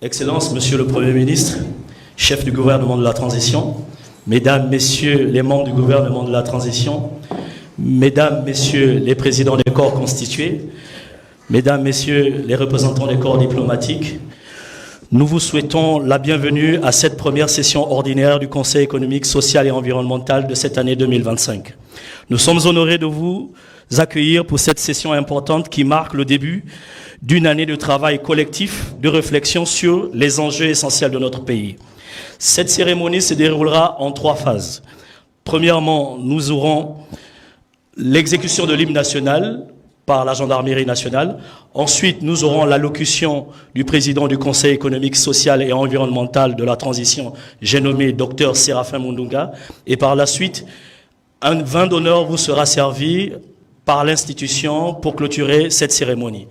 Excellences, Monsieur le Premier ministre, chef du gouvernement de la transition, Mesdames, Messieurs les membres du gouvernement de la transition, Mesdames, Messieurs les présidents des corps constitués, Mesdames, Messieurs les représentants des corps diplomatiques, nous vous souhaitons la bienvenue à cette première session ordinaire du Conseil économique, social et environnemental de cette année 2025. Nous sommes honorés de vous accueillir pour cette session importante qui marque le début d'une année de travail collectif, de réflexion sur les enjeux essentiels de notre pays. Cette cérémonie se déroulera en 3 phases. Premièrement, nous aurons l'exécution de l'hymne national par la gendarmerie nationale. Ensuite, nous aurons l'allocution du président du Conseil économique, social et environnemental de la transition, j'ai nommé Dr Séraphin Mundunga. Et par la suite, un vin d'honneur vous sera servi par l'institution pour clôturer cette cérémonie.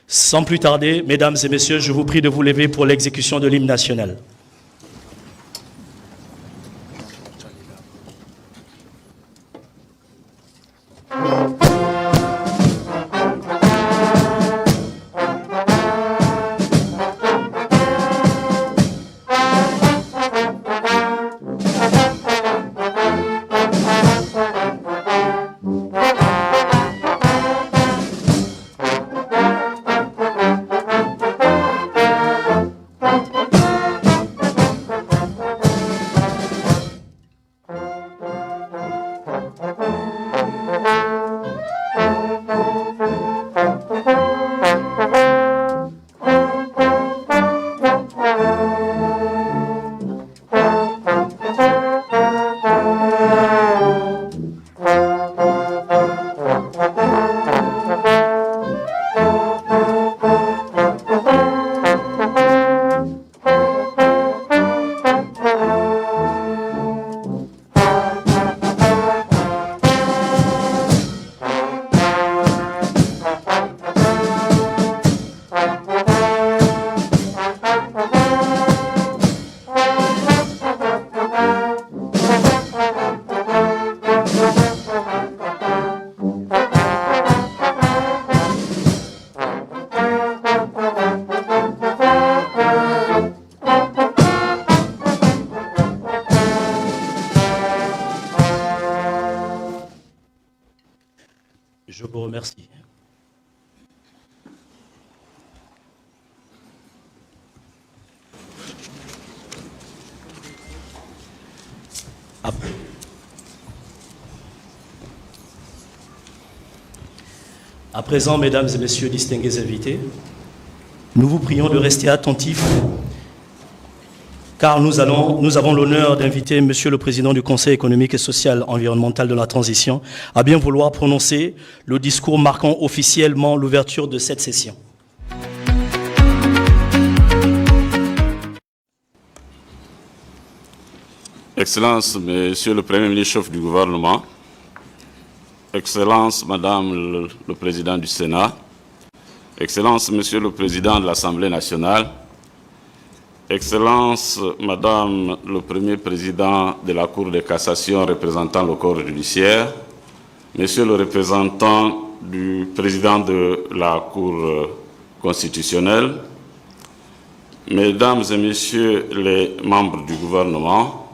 Sans plus tarder, mesdames et messieurs, je vous prie de vous lever pour l'exécution de l'hymne national. Je vous remercie. À présent, mesdames et messieurs distingués invités, nous vous prions de rester attentifs car nous avons l'honneur d'inviter Monsieur le Président du Conseil économique et social environnemental de la transition à bien vouloir prononcer le discours marquant officiellement l'ouverture de cette session. Excellences, Monsieur le Premier ministre chef du gouvernement, Excellences, Madame le Président du Sénat, Excellences, Monsieur le Président de l'Assemblée nationale, Excellences, Madame le Premier Président de la Cour de cassation représentant le corps judiciaire, Monsieur le représentant du Président de la Cour constitutionnelle, Mesdames et Messieurs les membres du gouvernement,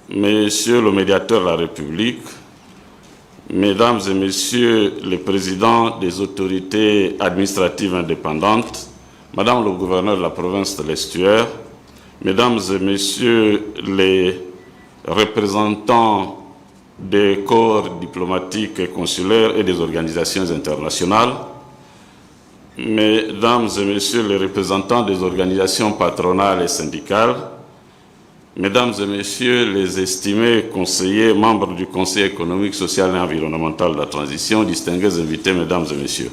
Monsieur le médiateur de la République, Mesdames et Messieurs les présidents des autorités administratives indépendantes, Madame le gouverneur de la province de l'Estuaire, Mesdames et Messieurs les représentants des corps diplomatiques et consulaires et des organisations internationales, Mesdames et Messieurs les représentants des organisations patronales et syndicales, Mesdames et Messieurs les estimés conseillers, membres du Conseil économique, social et environnemental de la transition, distingués invités, Mesdames et Messieurs.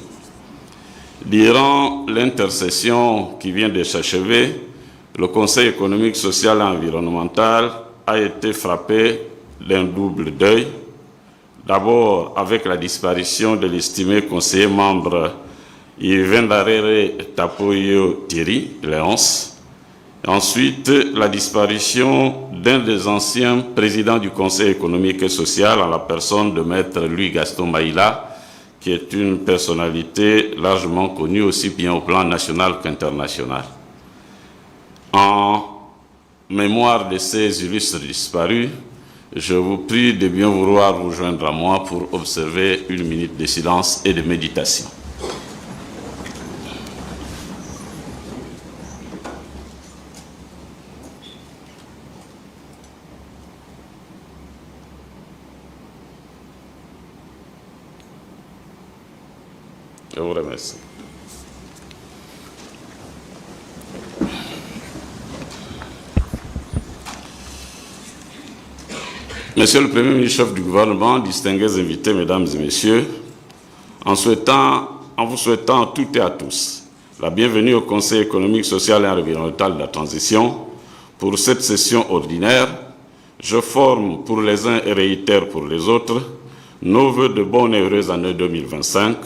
Durant l'intercession qui vient de s'achever, le Conseil économique, social et environnemental a été frappé d'un double deuil. D'abord avec la disparition de l'estimé conseiller membre Ivendarere Tapoyo Thierry, Léonce. Ensuite, la disparition d'un des anciens présidents du Conseil économique et social en la personne de Maître Louis-Gaston Maïla, qui est une personnalité largement connue aussi bien au plan national qu'international. En mémoire de ces illustres disparus, je vous prie de bien vouloir vous joindre à moi pour observer une minute de silence et de méditation. Je vous remercie. Monsieur le Premier ministre, chef du gouvernement, distingués invités, mesdames et messieurs, en vous souhaitant à toutes et à tous la bienvenue au Conseil économique, social et environnemental de la transition pour cette session ordinaire, je forme pour les uns et réitère pour les autres nos vœux de bonne et heureuse année 2025,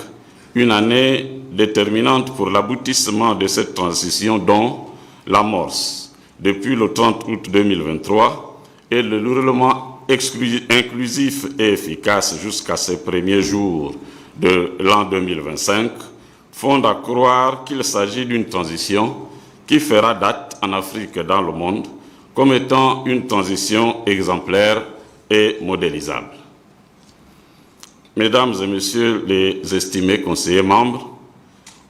une année déterminante pour l'aboutissement de cette transition dont l'amorce depuis le 30 août 2023 et le déroulement inclusif et efficace jusqu'à ces premiers jours de l'an 2025 fondent à croire qu'il s'agit d'une transition qui fera date en Afrique et dans le monde comme étant une transition exemplaire et modélisable. Mesdames et messieurs les estimés conseillers membres,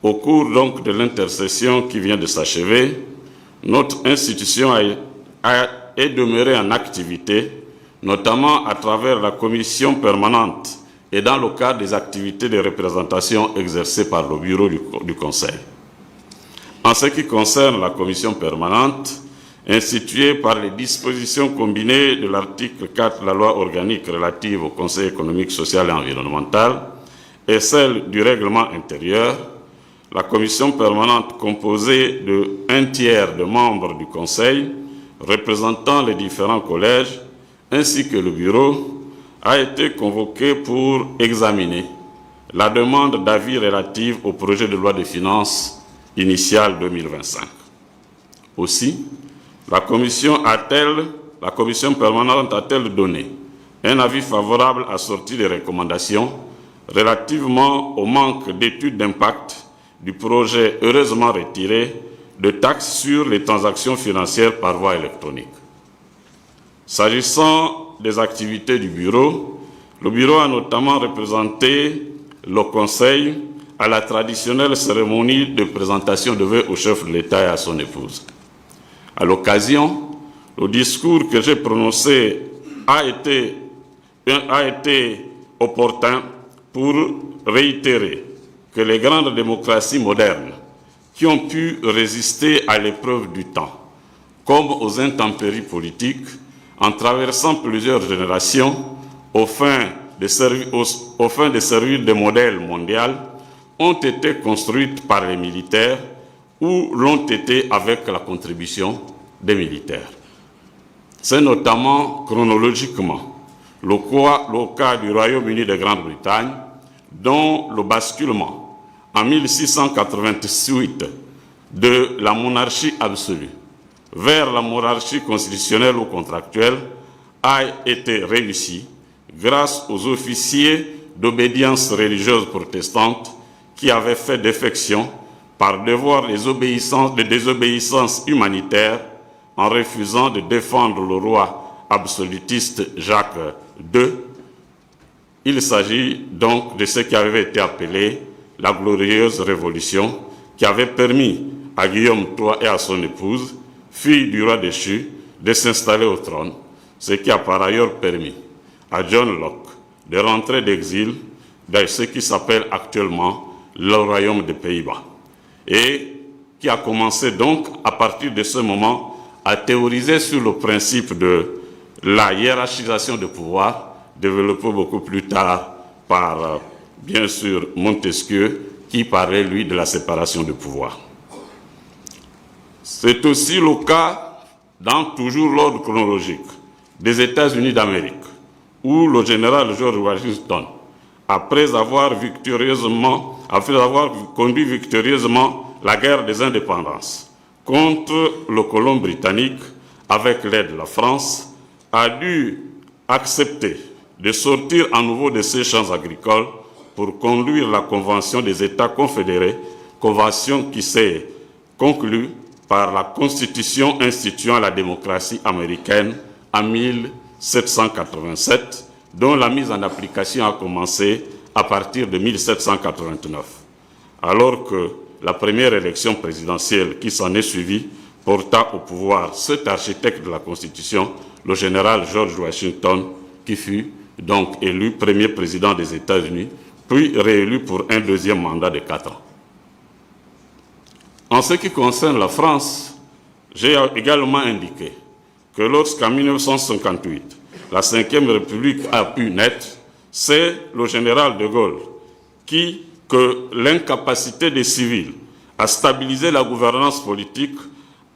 au cours donc de l'intercession qui vient de s'achever, notre institution est demeurée en activité, notamment à travers la commission permanente et dans le cadre des activités de représentation exercées par le bureau du Conseil. En ce qui concerne la commission permanente, instituée par les dispositions combinées de l'article 4 de la loi organique relative au Conseil économique, social et environnemental et celle du règlement intérieur, la commission permanente composée de 1/3 de membres du Conseil représentant les différents collèges ainsi que le bureau a été convoquée pour examiner la demande d'avis relative au projet de loi de finances initiale 2025. Aussi, la commission permanente a-t-elle donné un avis favorable assorti des recommandations relativement au manque d'études d'impact du projet heureusement retiré de taxes sur les transactions financières par voie électronique. S'agissant des activités du bureau, le bureau a notamment représenté le Conseil à la traditionnelle cérémonie de présentation de vœux au chef de l'État et à son épouse. À l'occasion, le discours que j'ai prononcé a été opportun pour réitérer que les grandes démocraties modernes qui ont pu résister à l'épreuve du temps, comme aux intempéries politiques, en traversant plusieurs générations, au fin de servir de modèle mondial, ont été construites par les militaires ou l'ont été avec la contribution des militaires. C'est notamment chronologiquement le cas du Royaume-Uni de Grande-Bretagne, dont le basculement en 1688 de la monarchie absolue vers la monarchie constitutionnelle ou contractuelle a été réussi grâce aux officiers d'obédience religieuse protestante qui avaient fait défection par devoir de désobéissance humanitaire en refusant de défendre le roi absolutiste Jacques II. Il s'agit donc de ce qui avait été appelé la glorieuse révolution qui avait permis à Guillaume III et à son épouse, fille du roi déchu, de s'installer au trône, ce qui a par ailleurs permis à John Locke de rentrer d'exil dans ce qui s'appelle actuellement le Royaume des Pays-Bas, et qui a commencé donc à partir de ce moment à théoriser sur le principe de la hiérarchisation de pouvoir, développé beaucoup plus tard par, bien sûr, Montesquieu, qui parlait, lui, de la séparation de pouvoir. C'est aussi le cas, dans toujours l'ordre chronologique, des États-Unis d'Amérique, où le général George Washington, après avoir conduit victorieusement la guerre des indépendances contre le colon britannique avec l'aide de la France, a dû accepter de sortir à nouveau de ses champs agricoles pour conduire la Convention des États confédérés, convention qui s'est conclue par la Constitution instituant la démocratie américaine en 1787, dont la mise en application a commencé à partir de 1789. Alors que la première élection présidentielle qui s'en est suivie porta au pouvoir cet architecte de la Constitution, le général George Washington, qui fut donc élu premier président des États-Unis, puis réélu pour un deuxième mandat de 4 ans. En ce qui concerne la France, j'ai également indiqué que lorsqu'en 1958, la Ve République a pu naître, c'est le général de Gaulle que l'incapacité des civils à stabiliser la gouvernance politique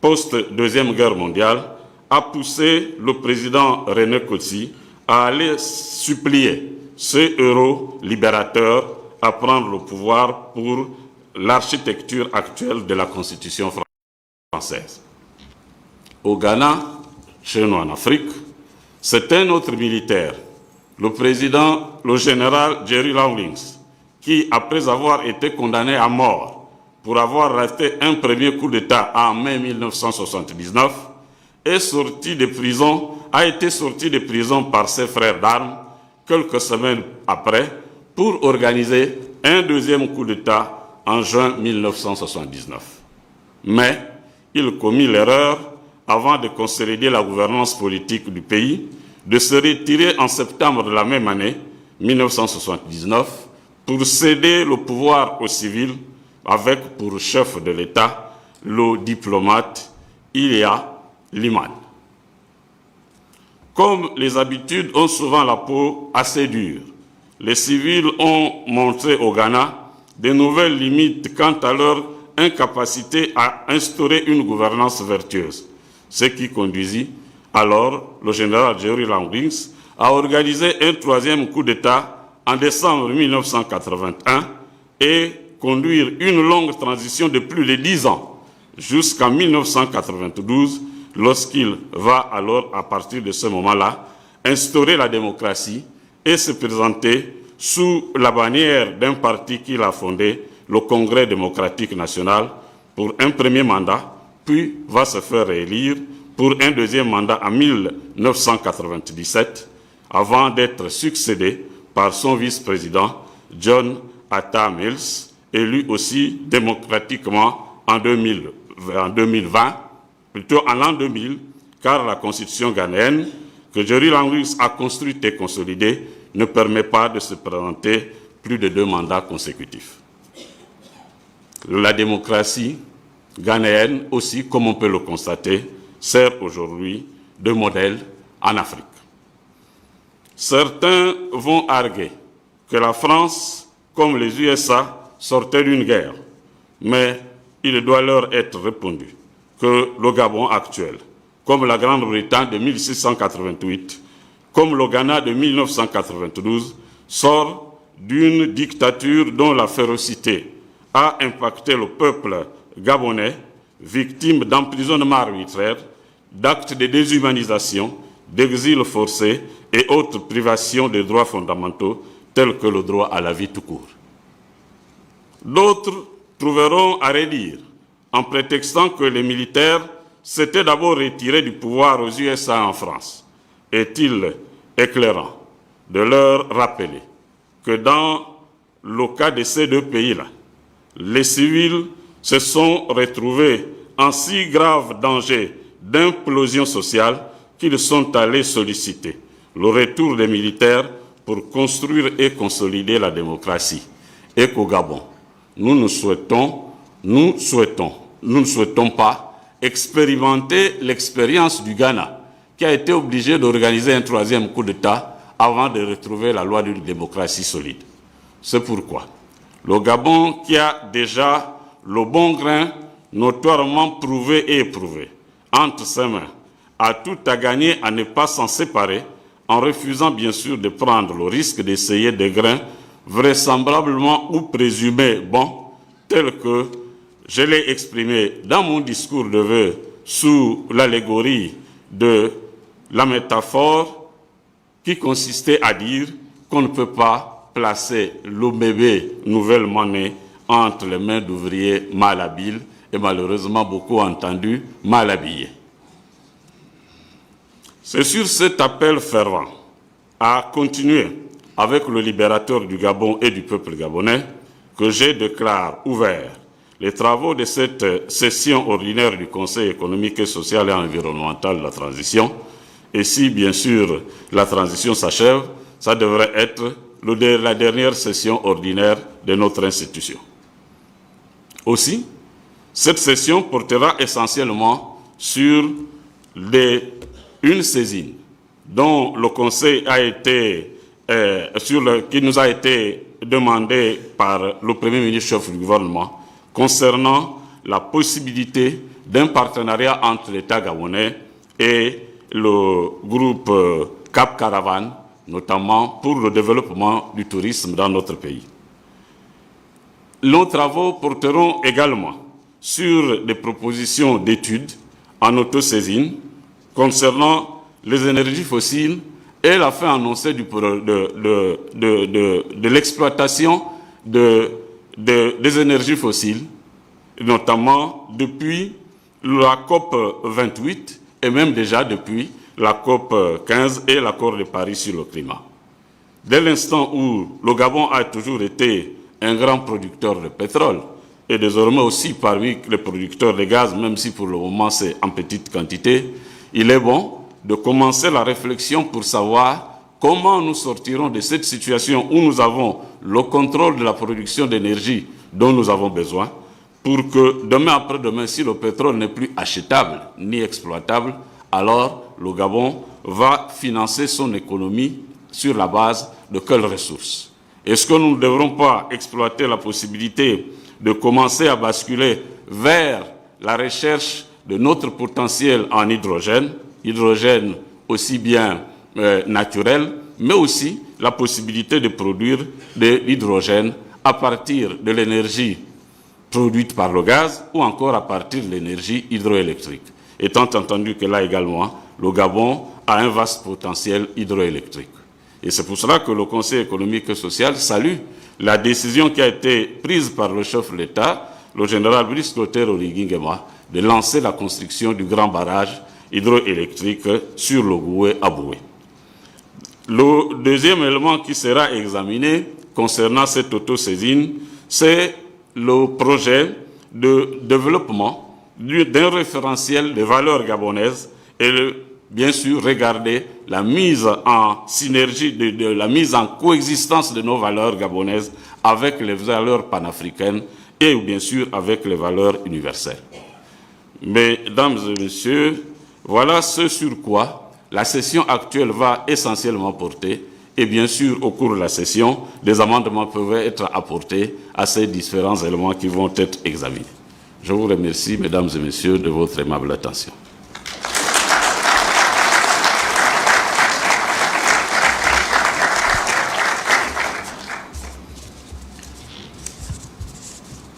post-Deuxième Guerre mondiale a poussé le président René Coty à aller supplier ce héros libérateur à prendre le pouvoir pour l'architecture actuelle de la Constitution française. Au Ghana, chez nous en Afrique, c'est un autre militaire, le général Jerry Rawlings, qui, après avoir été condamné à mort pour avoir raté un premier coup d'État en mai 1979, a été sorti de prison par ses frères d'armes quelques semaines après pour organiser un deuxième coup d'État en juin 1979. Mais il commit l'erreur, avant de consolider la gouvernance politique du pays, de se retirer en septembre de la même année, 1979, pour céder le pouvoir aux civils avec pour chef de l'État le diplomate Ilia Liman. Comme les habitudes ont souvent la peau assez dure, les civils ont montré au Ghana de nouvelles limites quant à leur incapacité à instaurer une gouvernance vertueuse, ce qui conduisit alors le général Jerry Rawlings à organiser un troisième coup d'État en décembre 1981 et conduire une longue transition de plus de 10 ans jusqu'en 1992, lorsqu'il va alors, à partir de ce moment-là, instaurer la démocratie et se présenter sous la bannière d'un parti qu'il a fondé, le Congrès démocratique national, pour un premier mandat, puis va se faire réélire pour un deuxième mandat en 1997, avant d'être succédé par son vice-président John Atta Mills, élu aussi démocratiquement en 2020, plutôt en l'an 2000, car la constitution ghanéenne que Jerry Rawlings a construite et consolidée ne permet pas de se présenter plus de 2 mandats consécutifs. La démocratie ghanéenne aussi, comme on peut le constater, sert aujourd'hui de modèle en Afrique. Certains vont arguer que la France, comme les USA, sortait d'une guerre, mais il doit leur être répondu que le Gabon actuel, comme la Grande-Bretagne de 1688, comme le Ghana de 1992, sort d'une dictature dont la férocité a impacté le peuple gabonais, victime d'emprisonnements arbitraires, d'actes de déshumanisation, d'exil forcé et autres privations des droits fondamentaux tels que le droit à la vie tout court. D'autres trouveront à redire en prétextant que les militaires s'étaient d'abord retirés du pouvoir aux USA en France. Est-il éclairant de leur rappeler que dans le cas de ces 2 pays-là, les civils se sont retrouvés en si grave danger d'implosion sociale qu'ils sont allés solliciter le retour des militaires pour construire et consolider la démocratie. Et qu'au Gabon, nous ne souhaitons pas expérimenter l'expérience du Ghana, qui a été obligé d'organiser un 3e coup d'État avant de retrouver la loi d'une démocratie solide. C'est pourquoi le Gabon, qui a déjà le bon grain notoirement prouvé et éprouvé entre ses mains, a tout à gagner à ne pas s'en séparer, en refusant bien sûr de prendre le risque d'essayer des grains vraisemblablement ou présumés bons, tels que je l'ai exprimé dans mon discours de vœux sous l'allégorie de la métaphore qui consistait à dire qu'on ne peut pas placer le bébé nouvellement né entre les mains d'ouvriers malhabiles et malheureusement beaucoup entendus, mal habillés. C'est sur cet appel fervent à continuer avec le libérateur du Gabon et du peuple gabonais que je déclare ouvert les travaux de cette session ordinaire du Conseil économique, social et environnemental de la transition. Et si, bien sûr, la transition s'achève, ça devrait être la dernière session ordinaire de notre institution. Aussi, cette session portera essentiellement sur une saisine dont le Conseil a été, qui nous a été demandé par le Premier ministre chef du gouvernement concernant la possibilité d'un partenariat entre l'État gabonais et le groupe Cap Caravane, notamment pour le développement du tourisme dans notre pays. Nos travaux porteront également sur des propositions d'études en autosaisine concernant les énergies fossiles et la fin annoncée de l'exploitation des énergies fossiles, notamment depuis la COP 28 et même déjà depuis la COP 15 et l'accord de Paris sur le climat. Dès l'instant où le Gabon a toujours été un grand producteur de pétrole et désormais aussi parmi les producteurs de gaz, même si pour le moment c'est en petite quantité, il est bon de commencer la réflexion pour savoir comment nous sortirons de cette situation où nous avons le contrôle de la production d'énergie dont nous avons besoin pour que demain après-demain, si le pétrole n'est plus achetable ni exploitable, alors le Gabon va financer son économie sur la base de quelles ressources? Est-ce que nous ne devrons pas exploiter la possibilité de commencer à basculer vers la recherche de notre potentiel en hydrogène aussi bien naturel, mais aussi la possibilité de produire de l'hydrogène à partir de l'énergie produite par le gaz ou encore à partir de l'énergie hydroélectrique. Étant entendu que là également, le Gabon a un vaste potentiel hydroélectrique. Et c'est pour cela que le Conseil économique et social salue la décision qui a été prise par le chef de l'État, le général Brice Clotaire Oligui Nguema, de lancer la construction du grand barrage hydroélectrique sur le Goué à Boué. Le deuxième élément qui sera examiné concernant cette autosaisine, c'est le projet de développement d'un référentiel de valeurs gabonaises et bien sûr regarder la mise en synergie, la mise en coexistence de nos valeurs gabonaises avec les valeurs panafricaines et bien sûr avec les valeurs universelles. Mesdames et messieurs, voilà ce sur quoi la session actuelle va essentiellement porter. Et bien sûr, au cours de la session, des amendements peuvent être apportés à ces différents éléments qui vont être examinés. Je vous remercie, mesdames et messieurs, de votre aimable attention.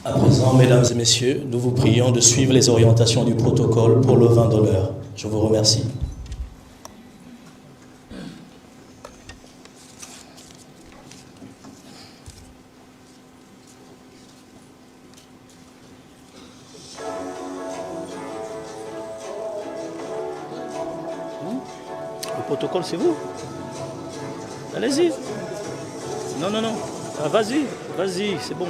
À présent, mesdames et messieurs, nous vous prions de suivre les orientations du protocole pour le vin d'honneur. Je vous remercie. Le protocole, c'est vous? Allez-y. Non. Ah, vas-y, c'est bon.